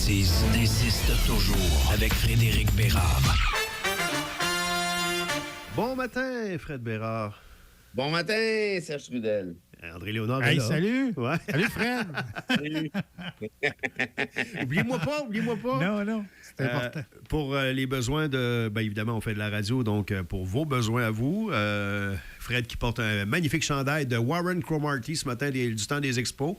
franchise insiste toujours avec Frédéric Bérard. Bon matin, Fred Bérard. Bon matin, Serge Trudel. André-Léonard est Hey, là. salut! Ouais. Salut, Fred! Salut. Oubliez-moi pas. Non, c'est important. Pour les besoins de... Bien évidemment, on fait de la radio, donc pour vos besoins à vous, Fred qui porte un magnifique chandail de Warren Cromartie ce matin du temps des expos.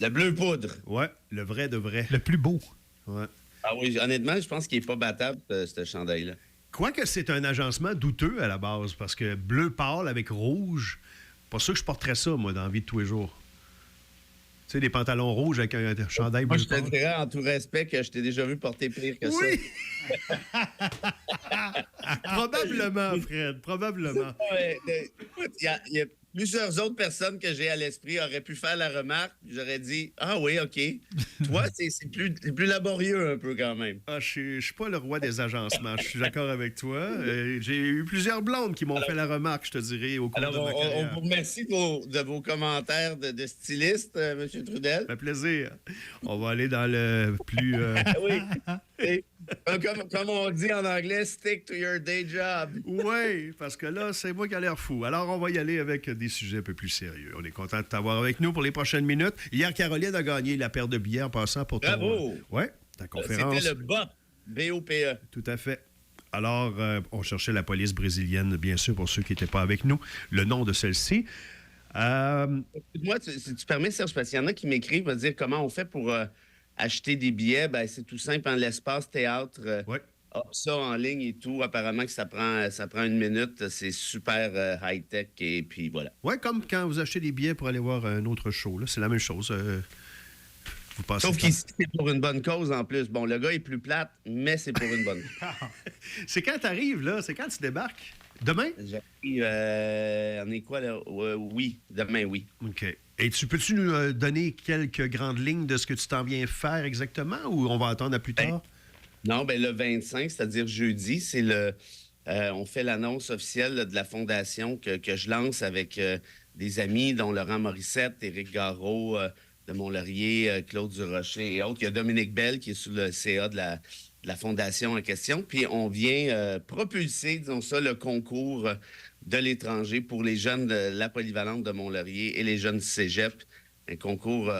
Le bleu poudre. Ouais, le vrai de vrai. Le plus beau. Ouais. Ah oui, honnêtement, je pense qu'il n'est pas battable, ce chandail-là. Quoique c'est un agencement douteux à la base, parce que bleu pâle avec rouge, pas sûr que je porterais ça, moi, dans la vie de tous les jours. Tu sais, des pantalons rouges avec un chandail Moi, bleu je te pâle. dirais, en tout respect, que je t'ai déjà vu porter pire que Oui! ça. Probablement, Fred, probablement. Ouais, écoute, il y a plusieurs autres personnes que j'ai à l'esprit auraient pu faire la remarque. J'aurais dit, ah oui, OK. Toi, c'est plus laborieux un peu quand même. Ah, je suis pas le roi des agencements, je suis d'accord avec toi. J'ai eu plusieurs blondes qui m'ont fait la remarque, je te dirais, au cours de Alors, ma on carrière. vous remercie de vos commentaires de styliste, M. Trudel. Ça fait plaisir. On va aller dans le plus... Ah oui. Et, comme on dit en anglais, stick to your day job. Oui, parce que là, c'est moi qui a l'air fou. Alors, on va y aller avec des sujets un peu plus sérieux. On est content de t'avoir avec nous pour les prochaines minutes. Hier, Caroline a gagné la paire de billets en passant pour ton... Bravo! Oui, ta conférence. C'était le BOP, B-O-P-E. Tout à fait. Alors, on cherchait la police brésilienne, bien sûr, pour ceux qui n'étaient pas avec nous, le nom de celle-ci. Moi, si tu permets, Serge, parce qu'il y en a qui m'écrivent, me dire comment on fait pour acheter des billets. Ben, c'est tout simple, en l'espace théâtre. Ouais. Ça en ligne et tout. Apparemment que ça prend 1 minute. C'est super high-tech et puis voilà. Oui, comme quand vous achetez des billets pour aller voir un autre show. Là, c'est la même chose. Vous passez Sauf le temps. qu'ici, c'est pour une bonne cause en plus. Bon, le gars est plus plate, mais c'est pour une bonne cause. C'est quand tu arrives, là? C'est quand tu débarques? Demain? J'arrive, on est quoi là? Oui, demain, oui. OK. Et peux-tu nous donner quelques grandes lignes de ce que tu t'en viens faire exactement ou on va attendre à plus tard? Non, ben le 25, c'est-à-dire jeudi, c'est on fait l'annonce officielle là, de la fondation que je lance avec des amis, dont Laurent Morissette, Éric Garreau, de Mont-Laurier, Claude Durocher et autres. Il y a Dominique Bell qui est sur le CA de la fondation en question. Puis on vient propulser, disons ça, le concours de l'étranger pour les jeunes de la polyvalente de Mont-Laurier et les jeunes du cégep. Un concours,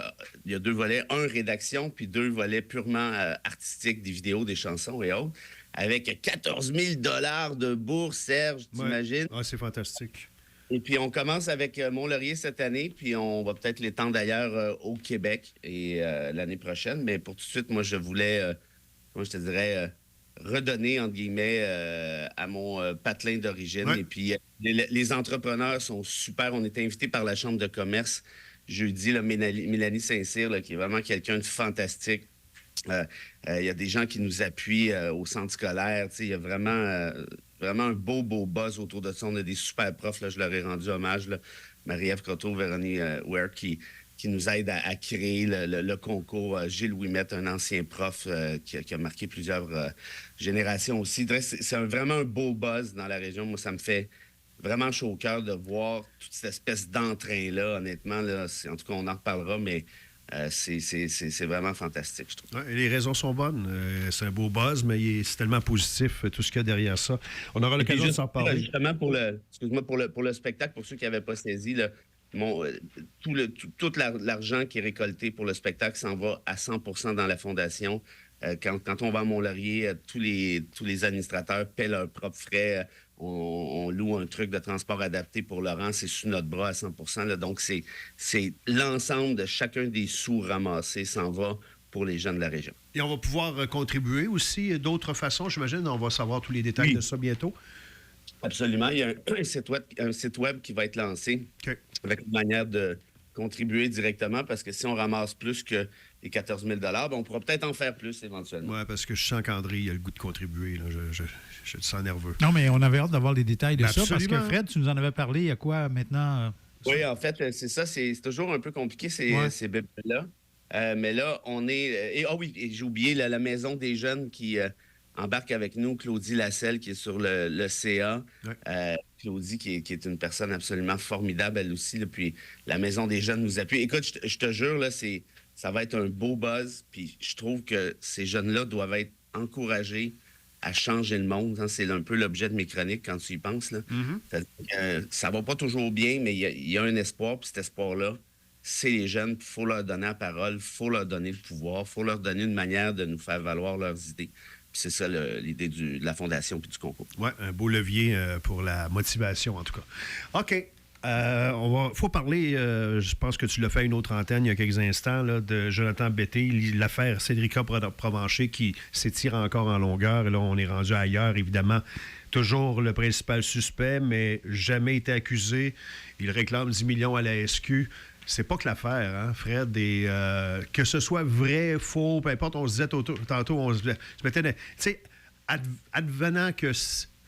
il y a 2 volets, un rédaction, puis 2 volets purement artistiques, des vidéos, des chansons et autres, avec 14 000 $ de bourse, Serge, t'imagines? Ah, c'est fantastique. Et puis, on commence avec Mont-Laurier cette année, puis on va peut-être l'étendre d'ailleurs au Québec et l'année prochaine. Mais pour tout de suite, moi, je voulais, je te dirais, redonner, entre guillemets, à mon patelin d'origine. Ouais. Et puis, les entrepreneurs sont super. On est invités par la Chambre de commerce jeudi, là, Mélanie Saint-Cyr, là, qui est vraiment quelqu'un de fantastique. Il y a des gens qui nous appuient au centre scolaire. Il y a vraiment, vraiment un beau buzz autour de ça. On a des super profs. Là, je leur ai rendu hommage. Là. Marie-Ève Croteau, Véronique Ware, qui nous aident à créer le concours. Gilles Ouimet, un ancien prof qui a marqué plusieurs générations aussi. C'est vraiment un beau buzz dans la région. Moi, ça me fait vraiment chaud au cœur de voir toute cette espèce d'entrain-là. Honnêtement, là, en tout cas, on en reparlera, mais c'est vraiment fantastique, je trouve. Ouais, les raisons sont bonnes. C'est un beau buzz, mais c'est tellement positif, tout ce qu'il y a derrière ça. On aura l'occasion de s'en parler. Justement, pour le spectacle, pour ceux qui n'avaient pas saisi, là, tout l'argent qui est récolté pour le spectacle s'en va à 100% dans la fondation. Quand on va à Mont-Laurier, tous les administrateurs paient leurs propres frais. On loue un truc de transport adapté pour Laurent. C'est sous notre bras à 100%. Là. Donc, c'est l'ensemble de chacun des sous ramassés s'en va pour les jeunes de la région. Et on va pouvoir contribuer aussi d'autres façons, j'imagine. On va savoir tous les détails de ça bientôt. Absolument. Il y a un site web qui va être lancé avec une manière de contribuer directement parce que si on ramasse plus que les 14 000 $, on pourra peut-être en faire plus éventuellement. Oui, parce que je sens qu'André a le goût de contribuer. Là. Je le sens nerveux. Non, mais on avait hâte d'avoir les détails de Absolument. ça parce que Fred, tu nous en avais parlé il y a quoi maintenant? Oui, en fait, c'est ça. C'est toujours un peu compliqué, ces bébés-là. Mais là, on est... et j'ai oublié la Maison des jeunes qui embarque avec nous, Claudie Lasselle, qui est sur le CA. Ouais. Claudie, qui est une personne absolument formidable, elle aussi. Là, puis la Maison des jeunes nous appuie. Écoute, je te jure, là, c'est Ça va être un beau buzz. Puis je trouve que ces jeunes-là doivent être encouragés à changer le monde. Hein. C'est un peu l'objet de mes chroniques quand tu y penses. Là. Ça va pas toujours bien, mais il y a un espoir. Puis cet espoir-là, c'est les jeunes. Il faut leur donner la parole, il faut leur donner le pouvoir, il faut leur donner une manière de nous faire valoir leurs idées. Puis c'est ça l'idée de la fondation puis du concours. Oui, un beau levier pour la motivation, en tout cas. OK. Faut parler, je pense que tu l'as fait à une autre antenne il y a quelques instants, là, de Jonathan Betté, l'affaire Cédrica Provencher qui s'étire encore en longueur. Et là, on est rendu ailleurs, évidemment. Toujours le principal suspect, mais jamais été accusé. Il réclame 10 millions à la SQ. C'est pas que l'affaire, hein, Fred, et que ce soit vrai, faux, peu importe, on se disait tantôt, on se mettait... Tu sais, advenant que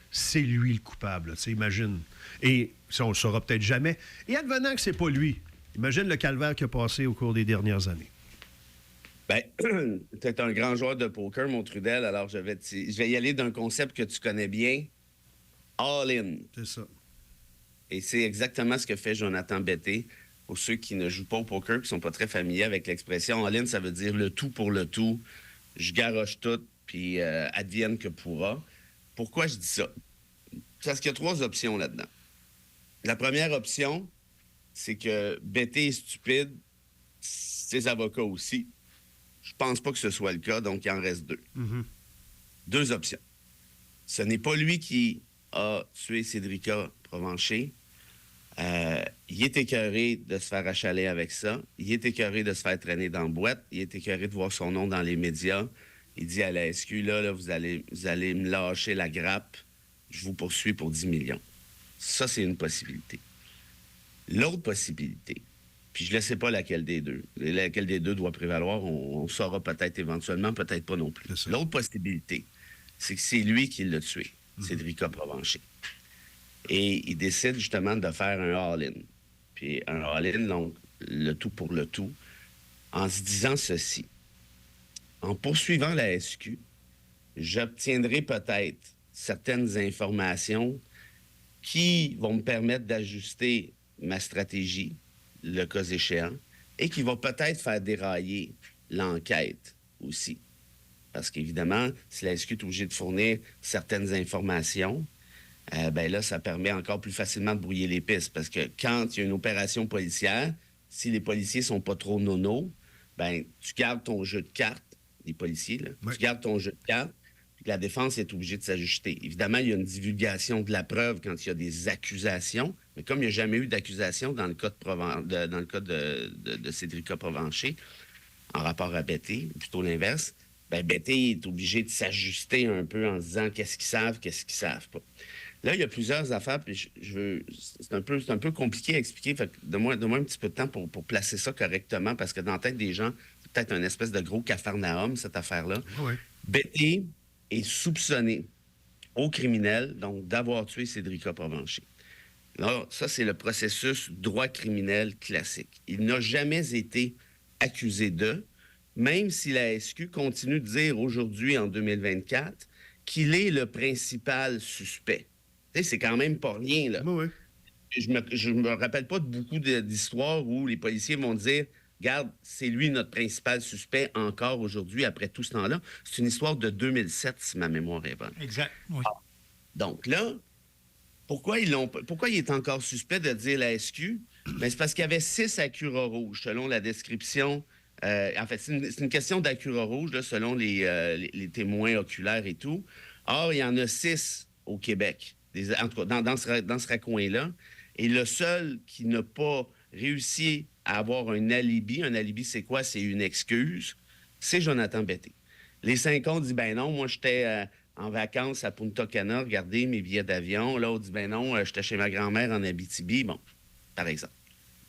c'est lui le coupable, tu sais, imagine. Et ça, on le saura peut-être jamais. Et advenant que c'est pas lui, imagine le calvaire qu'il a passé au cours des dernières années. Bien, tu es un grand joueur de poker, mon Trudel, alors je vais y aller d'un concept que tu connais bien, all-in. C'est ça. Et c'est exactement ce que fait Jonathan Betté. Pour ceux qui ne jouent pas au poker, qui ne sont pas très familiers avec l'expression all-in, ça veut dire le tout pour le tout. Je garoche tout, puis advienne que pourra. Pourquoi je dis ça? Parce qu'il y a 3 options là-dedans. La première option, c'est que Betté est stupide, ses avocats aussi. Je pense pas que ce soit le cas, donc il en reste 2. 2 options. Ce n'est pas lui qui a tué Cédrica Provencher. Il est écœuré de se faire achaler avec ça. Il est écœuré de se faire traîner dans la boîte. Il est écœuré de voir son nom dans les médias. Il dit à la SQ, là, vous allez me lâcher la grappe. Je vous poursuis pour 10 millions. Ça, c'est une possibilité. L'autre possibilité, puis je ne sais pas laquelle des deux doit prévaloir. On saura peut-être éventuellement, peut-être pas non plus. L'autre possibilité, c'est que c'est lui qui l'a tué, Cédrica Provencher. Et il décide justement de faire un all-in. Puis un all-in, donc le tout pour le tout, en se disant ceci. En poursuivant la SQ, j'obtiendrai peut-être certaines informations qui vont me permettre d'ajuster ma stratégie, le cas échéant, et qui vont peut-être faire dérailler l'enquête aussi. Parce qu'évidemment, si la SQ est obligée de fournir certaines informations, ben là, ça permet encore plus facilement de brouiller les pistes. Parce que quand il y a une opération policière, si les policiers sont pas trop nono, ben tu gardes ton jeu de cartes, les policiers, là, tu gardes ton jeu de cartes, puis la défense est obligée de s'ajuster. Évidemment, il y a une divulgation de la preuve quand il y a des accusations, mais comme il n'y a jamais eu d'accusation dans le cas de Cédrica Provencher, en rapport à Betté, ou plutôt l'inverse, ben Betté est obligé de s'ajuster un peu en se disant qu'est-ce qu'ils savent pas. Là, il y a plusieurs affaires, puis c'est un peu compliqué à expliquer. Fait que donne-moi un petit peu de temps pour placer ça correctement, parce que dans la tête des gens, c'est peut-être un espèce de gros capharnaüm, cette affaire-là. Oui. Betté est soupçonné au criminel, donc d'avoir tué Cédrica Provencher. Là, ça, c'est le processus droit criminel classique. Il n'a jamais été accusé d'eux, même si la SQ continue de dire aujourd'hui, en 2024, qu'il est le principal suspect. Tu sais, c'est quand même pas rien, là. Oui. Je me rappelle pas de beaucoup d'histoires où les policiers vont dire « Regarde, c'est lui notre principal suspect encore aujourd'hui, après tout ce temps-là. » C'est une histoire de 2007, si ma mémoire est bonne. Exact, oui. Donc là, pourquoi il est encore suspect de dire la SQ? Bien, c'est parce qu'il y avait 6 Acura rouges, selon la description. En fait, c'est une question d'Acura rouge, là, selon les témoins oculaires et tout. Or, il y en a 6 au Québec, en tout cas, dans ce raccoin-là. Et le seul qui n'a pas réussi à avoir un alibi, c'est quoi? C'est une excuse, c'est Jonathan Betté. Les 5 autres disent, ben non, moi, j'étais en vacances à Punta Cana, regardez mes billets d'avion. L'autre dit, ben non, j'étais chez ma grand-mère en Abitibi. Bon, par exemple.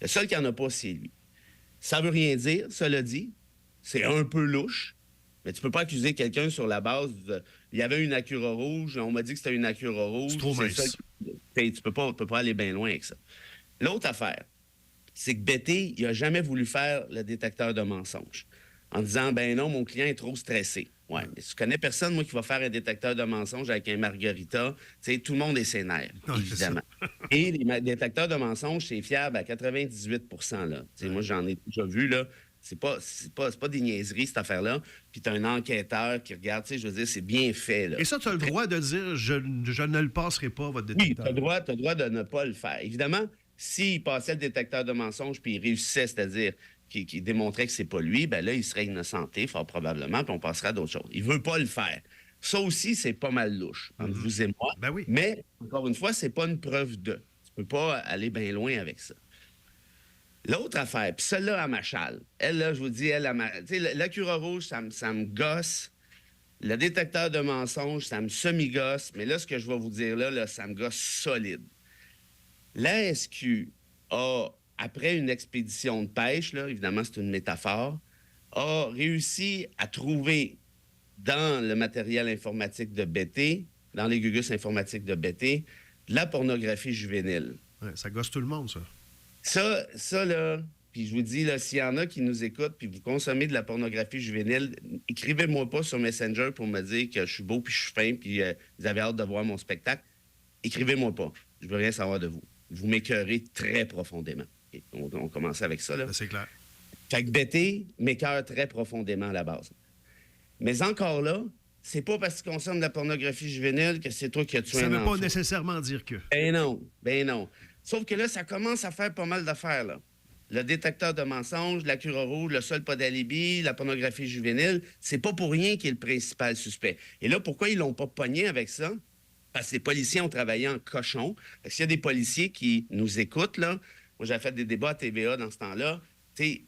Le seul qui n'en a pas, c'est lui. Ça veut rien dire, cela dit. C'est un peu louche. Mais tu peux pas accuser quelqu'un sur la base de... Il y avait une Acura rouge, on m'a dit que c'était une Acura rouge. C'est trop mince. Tu peux pas aller bien loin avec ça. L'autre affaire, c'est que Betté, il a jamais voulu faire le détecteur de mensonges. En disant, ben non, mon client est trop stressé. Ouais, mais tu connais personne, moi, qui va faire un détecteur de mensonges avec un margarita. Tu sais, tout le monde est ses nerfs, évidemment. Et les détecteurs de mensonges, c'est fiable à 98 là. Tu sais, moi, j'en ai déjà vu, là. C'est pas des niaiseries, cette affaire-là. Puis tu as un enquêteur qui regarde, tu sais, je veux dire, c'est bien fait, là. Et ça, tu as le droit de dire je ne le passerai pas, votre Oui, détecteur. tu as le droit de ne pas le faire. Évidemment, s'il passait le détecteur de mensonges puis il réussissait, c'est-à-dire qu'il démontrait que c'est pas lui, ben là, il serait innocenté, fort probablement, puis on passerait à d'autres choses. Il veut pas le faire. Ça aussi, c'est pas mal louche, entre vous et moi. Ben oui. Mais, encore une fois, c'est pas une preuve de. Tu peux pas aller bien loin avec ça. L'autre affaire, puis celle-là à Machal, elle, là, je vous dis, tu sais, la cure rouge, ça me gosse. Le détecteur de mensonges, ça me semi-gosse. Mais là, ce que je vais vous dire là, ça me gosse solide. La SQ a, après une expédition de pêche, là, évidemment, c'est une métaphore, a réussi à trouver dans le matériel informatique de BT, dans les gugus informatiques de BT, de la pornographie juvénile. Ouais, ça gosse tout le monde, ça. Ça là, puis je vous dis, là, s'il y en a qui nous écoutent, puis vous consommez de la pornographie juvénile, écrivez-moi pas sur Messenger pour me dire que je suis beau, puis je suis fin, puis vous avez hâte de voir mon spectacle. Écrivez-moi pas. Je veux rien savoir de vous. Vous m'écœurez très profondément. Okay. On commence avec ça, là. C'est clair. Fait que BT m'écœure très profondément à la base. Mais encore là, c'est pas parce que tu consommes de la pornographie juvénile que c'est toi qui as tué Ça un ne veut enfant. pas nécessairement dire que. Ben non. Sauf que là, ça commence à faire pas mal d'affaires, là. Le détecteur de mensonges, la cure rouge, le seul pas d'alibi, la pornographie juvénile, c'est pas pour rien qu'il est le principal suspect. Et là, pourquoi ils l'ont pas pogné avec ça? Parce que les policiers ont travaillé en cochon. Parce qu'il y a des policiers qui nous écoutent, là. Moi, j'ai fait des débats à TVA dans ce temps-là. Tu sais,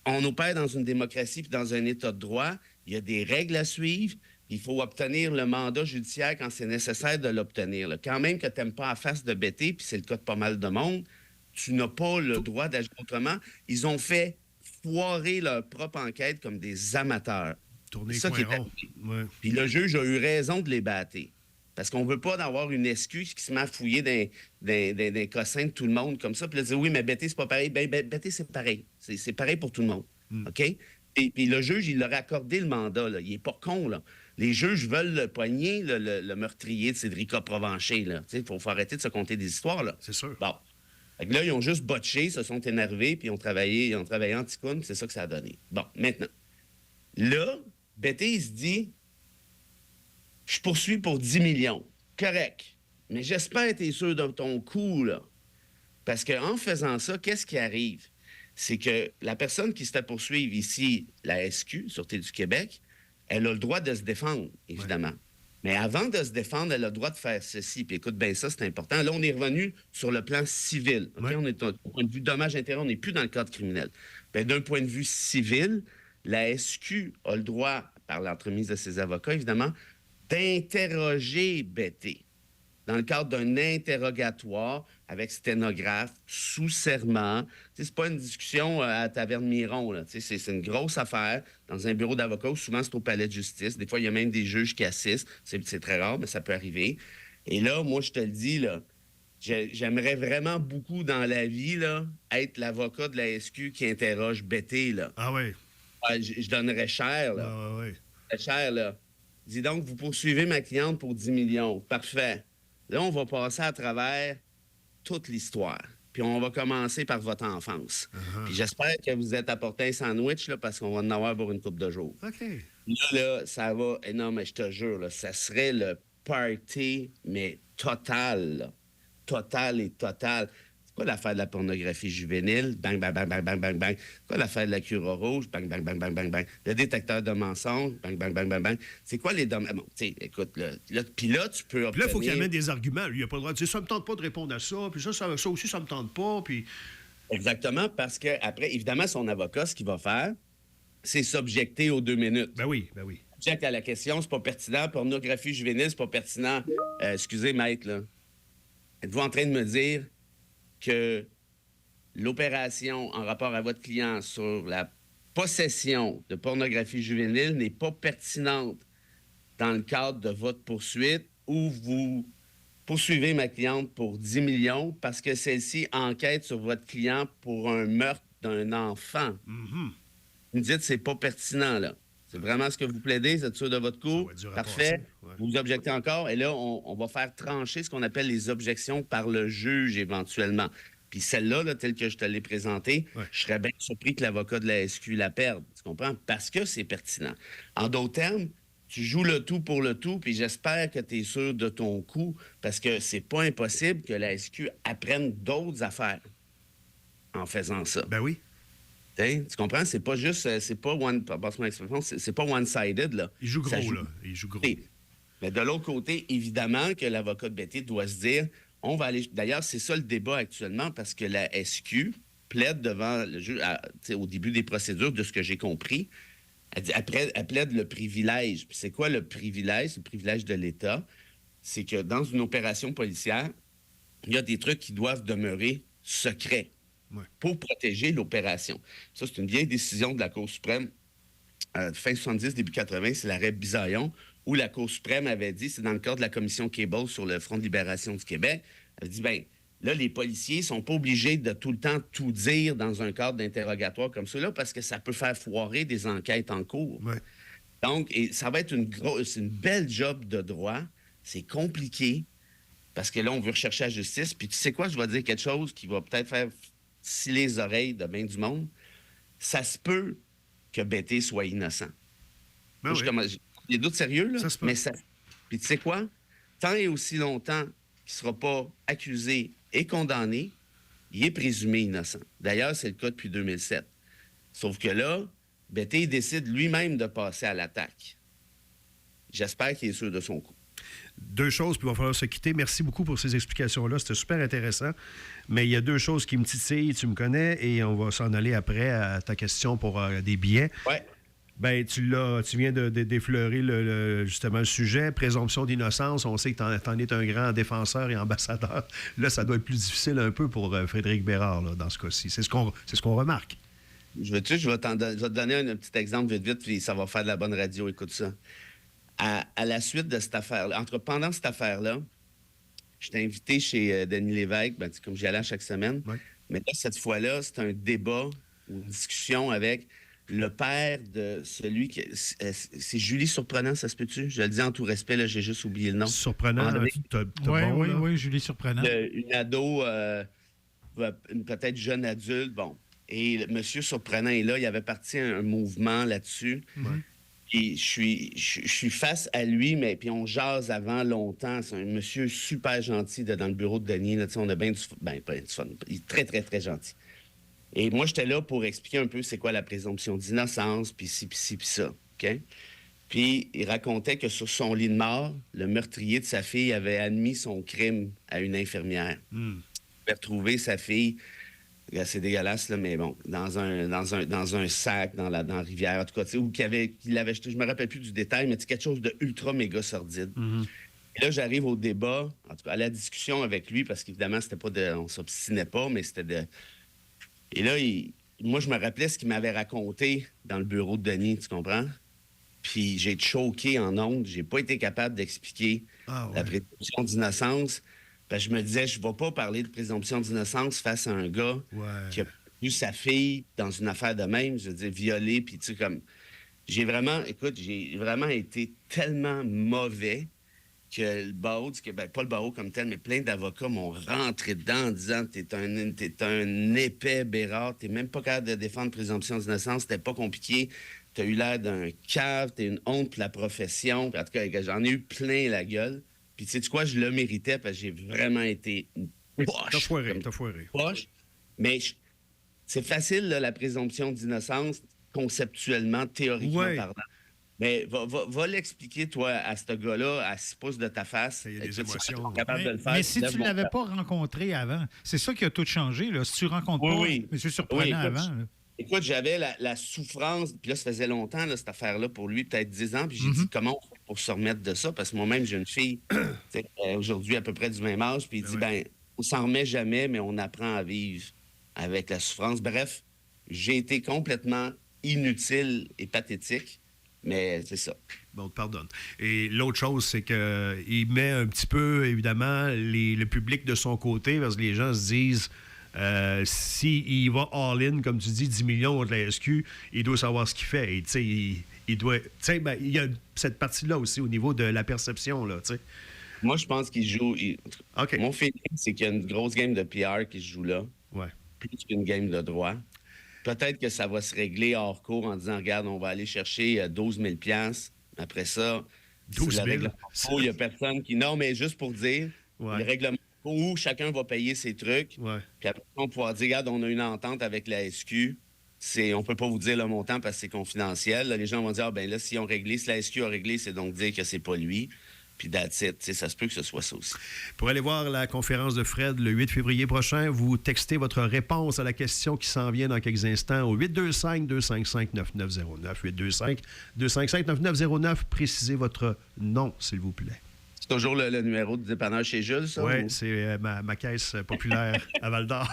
on opère dans une démocratie puis dans un état de droit. Il y a des règles à suivre. Il faut obtenir le mandat judiciaire quand c'est nécessaire de l'obtenir, là. Quand même que tu n'aimes pas la face de BT, puis c'est le cas de pas mal de monde, tu n'as pas le droit d'agir autrement. Ils ont fait foirer leur propre enquête comme des amateurs. Tourner C'est ça coin qui est rond. Ouais. Puis le juge a eu raison de les battre. Parce qu'on ne veut pas avoir une excuse qui se met à fouiller d'un cossin de tout le monde comme ça. Puis là, dire oui, mais BT, c'est pas pareil. Ben, BT, c'est pareil. C'est pareil pour tout le monde. OK? Et puis le juge, il leur a accordé le mandat, là. Il n'est pas con, là. Les juges veulent le poigner, le meurtrier de Cédrica Provencher, là. Il faut arrêter de se conter des histoires, là. C'est sûr. Bon. Fait que là, ils ont juste botché, se sont énervés, puis ils ont travaillé anti-coune, c'est ça que ça a donné. Bon, maintenant. Là, BT, il se dit, je poursuis pour 10 millions. Correct. Mais j'espère que tu es sûr de ton coup, là. Parce qu'en faisant ça, qu'est-ce qui arrive? C'est que la personne qui se fait poursuivre ici, la SQ, Sûreté du Québec, elle a le droit de se défendre, évidemment. Ouais. Mais avant de se défendre, elle a le droit de faire ceci. Puis écoute, bien ça, c'est important. Là, on est revenu sur le plan civil. Okay? On est au point de vue dommage-intérêt, on n'est plus dans le cadre criminel. Bien, d'un point de vue civil, la SQ a le droit, par l'entremise de ses avocats, évidemment, d'interroger BT dans le cadre d'un interrogatoire avec sténographe, sous serment. C'est pas une discussion à Taverne Miron. Là. C'est une grosse affaire dans un bureau d'avocat où souvent c'est au palais de justice. Des fois, il y a même des juges qui assistent. C'est très rare, mais ça peut arriver. Et là, moi, je te le dis, là, j'aimerais vraiment beaucoup dans la vie là, être l'avocat de la SQ qui interroge BT. Là. Ah oui? Je donnerais cher. Là. Ah oui. Cher, là. Dis donc, vous poursuivez ma cliente pour 10 millions. Parfait. Là, on va passer à travers toute l'histoire. Puis on va commencer par votre enfance. Puis j'espère que vous êtes apporté un sandwich, là, parce qu'on va en avoir pour une couple de jours. OK. Là, ça va... Non, mais je te jure, là, ça serait le party, mais total, là. Total et total. C'est quoi l'affaire de la pornographie juvénile? Bang, bang, bang, bang, bang, bang, bang. C'est quoi l'affaire de la cure rouge? Bang, bang, bang, bang, bang, bang. Le détecteur de mensonges? Bang, bang, bang, bang, bang. C'est quoi les dommages? Bon, tu sais, écoute, puis là, tu peux obtenir... Puis là, il faut qu'il amène des arguments. Lui, il n'a pas le droit de dire ça me tente pas de répondre à ça, puis ça aussi, ça me tente pas, puis... Exactement, parce qu'après, évidemment, son avocat, ce qu'il va faire, c'est s'objecter aux 2 minutes. Ben oui. Objecte à la question, c'est pas pertinent. Pornographie juvénile, c'est pas pertinent. Excusez, maître, là. Êtes-vous en train de me dire que l'opération en rapport à votre client sur la possession de pornographie juvénile n'est pas pertinente dans le cadre de votre poursuite où vous poursuivez ma cliente pour 10 millions parce que celle-ci enquête sur votre client pour un meurtre d'un enfant? Mm-hmm. Vous me dites que c'est pas pertinent, là. C'est vraiment ce que vous plaidez, vous êtes sûr de votre coup? Parfait. Ouais. Vous objectez encore. Et là, on va faire trancher ce qu'on appelle les objections par le juge éventuellement. Puis Puis celle-là, là, telle que je te l'ai présentée, je serais bien surpris que l'avocat de la SQ la perde. Tu comprends? Parce que c'est pertinent. En d'autres termes, tu joues le tout pour le tout, puis j'espère que tu es sûr de ton coup, parce que c'est pas impossible que la SQ apprenne d'autres affaires en faisant ça. Ben oui. Tu comprends? C'est pas juste, c'est pas c'est pas one-sided, là. Il joue Ça gros, là. Il joue gros. Mais de l'autre côté, évidemment que l'avocat de Betty doit se dire, on va aller... D'ailleurs, c'est ça le débat actuellement, parce que la SQ plaide devant le juge, au début des procédures, de ce que j'ai compris, elle plaide le privilège. Puis c'est quoi le privilège? C'est le privilège de l'État. C'est que dans une opération policière, il y a des trucs qui doivent demeurer secrets pour protéger l'opération. Ça, c'est une vieille décision de la Cour suprême, fin 70, début 80, c'est l'arrêt Bisaillon, où la Cour suprême avait dit, c'est dans le cadre de la commission Cable sur le Front de libération du Québec, elle a dit, bien, là, les policiers sont pas obligés de tout le temps tout dire dans un cadre d'interrogatoire comme cela parce que ça peut faire foirer des enquêtes en cours. Ouais. Donc, ça va être c'est une belle job de droit. C'est compliqué parce que là, on veut rechercher la justice. Puis tu sais quoi, je vais dire quelque chose qui va peut-être faire sciller les oreilles de bien du monde. Ça se peut que Betty soit innocent. Ben Moi, oui. il y a d'autres sérieux, là. Ça se peut. Puis tu sais quoi? Tant et aussi longtemps qu'il ne sera pas accusé et condamné, il est présumé innocent. D'ailleurs, c'est le cas depuis 2007. Sauf que là, Betty décide lui-même de passer à l'attaque. J'espère qu'il est sûr de son coup. Deux choses, puis il va falloir se quitter. Merci beaucoup pour ces explications-là. C'était super intéressant. Mais il y a deux choses qui me titillent. Tu me connais et on va s'en aller après à ta question pour des billets. Ouais. Ben, tu viens d'effleurer justement le sujet. Présomption d'innocence. On sait que t'en es un grand défenseur et ambassadeur. Là, ça doit être plus difficile un peu pour Frédéric Bérard, là, dans ce cas-ci. C'est ce qu'on remarque. Je vais te donner un petit exemple vite, puis ça va faire de la bonne radio. Écoute ça. À la suite de cette affaire-là, pendant cette affaire-là, j'étais invité chez Denis Lévesque, comme j'y allais à chaque semaine. Ouais. Mais là, cette fois-là, c'est un débat ou une discussion avec le père de celui qui... C'est Julie Surprenant, ça se peut-tu? Je le dis en tout respect, là, j'ai juste oublié le nom. Surprenant. Oui, Julie Surprenant. Une ado, peut-être jeune adulte, bon. Et Monsieur Surprenant est là, il avait parti un mouvement là-dessus. Ouais. Et je suis face à lui, mais puis on jase avant longtemps. C'est un monsieur super gentil dans le bureau de Denis. Là, on a bien du fun. Il est très, très, très gentil. Et moi, j'étais là pour expliquer un peu c'est quoi la présomption d'innocence, puis ci, puis ci, puis ça. OK? Puis il racontait que sur son lit de mort, le meurtrier de sa fille avait admis son crime à une infirmière. Il avait retrouvé sa fille... C'est dégueulasse, là, mais bon, dans un sac, dans la rivière, en tout cas, ou qu'il l'avait jeté, je me rappelle plus du détail, mais c'est quelque chose de ultra méga sordide. Et là, j'arrive au débat, en tout cas, à la discussion avec lui, parce qu'évidemment, c'était pas on s'obstinait pas, mais c'était de... Et là, moi, je me rappelais ce qu'il m'avait raconté dans le bureau de Denis, tu comprends? Puis j'ai choqué en ondes, j'ai pas été capable d'expliquer la présomption d'innocence. Parce que je me disais, je ne vais pas parler de présomption d'innocence face à un gars qui a eu sa fille dans une affaire de même, je veux dire, violée, puis tu sais, comme... J'ai vraiment été tellement mauvais que le barreau, pas le barreau comme tel, mais plein d'avocats m'ont rentré dedans en disant « T'es un épais Bérard, t'es même pas capable de défendre présomption d'innocence, c'était pas compliqué, t'as eu l'air d'un cave, t'es une honte pour la profession. » En tout cas, j'en ai eu plein la gueule. Puis, tu sais quoi, je le méritais parce que j'ai vraiment été poche. T'as foiré. Poche. Mais c'est facile, là, la présomption d'innocence, conceptuellement, théoriquement parlant. Mais va l'expliquer, toi, à ce gars-là, à 6 pouces de ta face. Il y a des émotions. Mais si tu ne l'avais pas rencontré avant, c'est ça qui a tout changé. Là. Si tu ne rencontres pas M. Surprenant avant... Là. Écoute, j'avais la souffrance, puis là, ça faisait longtemps, là, cette affaire-là, pour lui, peut-être 10 ans, puis j'ai dit, comment on fait pour se remettre de ça? Parce que moi-même, j'ai une fille, aujourd'hui, à peu près du même âge, puis il dit, on s'en remet jamais, mais on apprend à vivre avec la souffrance. Bref, j'ai été complètement inutile et pathétique, mais c'est ça. Bon, on te pardonne. Et l'autre chose, c'est qu'il met un petit peu, évidemment, le public de son côté, parce que les gens se disent... s'il va all-in, comme tu dis, 10 millions de la SQ, il doit savoir ce qu'il fait. Et, il doit... il y a cette partie-là aussi au niveau de la perception, là, tu sais. Moi, je pense qu'il joue... OK. Mon feeling, c'est qu'il y a une grosse game de PR qui se joue là. Ouais. plus qu'une game de droit. Peut-être que ça va se régler hors cours en disant, regarde, on va aller chercher 12 000 $. Après ça, 12 000? Il n'y a personne qui... Non, mais juste pour dire, Ouais. le règlement où chacun va payer ses trucs. Ouais. Puis après, on va pouvoir dire, regarde, on a une entente avec la SQ. On ne peut pas vous dire le montant parce que c'est confidentiel. Là, les gens vont dire, ah, ben là, si la SQ a réglé, c'est donc dire que c'est pas lui. Puis that's it. Ça se peut que ce soit ça aussi. Pour aller voir la conférence de Fred le 8 février prochain, vous textez votre réponse à la question qui s'en vient dans quelques instants au 825-255-9909. 825-255-9909. Précisez votre nom, s'il vous plaît. C'est toujours le numéro de dépanneur chez Jules, ça? Oui, c'est ma caisse populaire à Val-d'Or.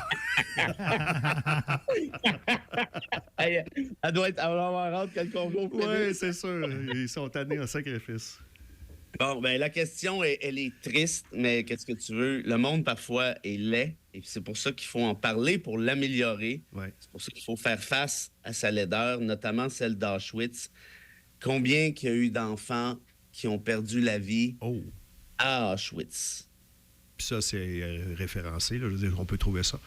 Hey, elle doit avoir hâte qu'elle convoque. Oui, c'est sûr. Ils sont tannés en sacrifice. Bon, ben la question, elle est triste, mais qu'est-ce que tu veux? Le monde, parfois, est laid. Et c'est pour ça qu'il faut en parler pour l'améliorer. Ouais. C'est pour ça qu'il faut faire face à sa laideur, notamment celle d'Auschwitz. Combien qu'il y a eu d'enfants qui ont perdu la vie à Auschwitz? Puis ça, c'est référencé. Là. Je veux dire, on peut trouver ça,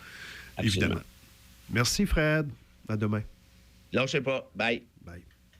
Absolument. évidemment. Merci, Fred. À demain. Lâchez pas. Bye. Bye.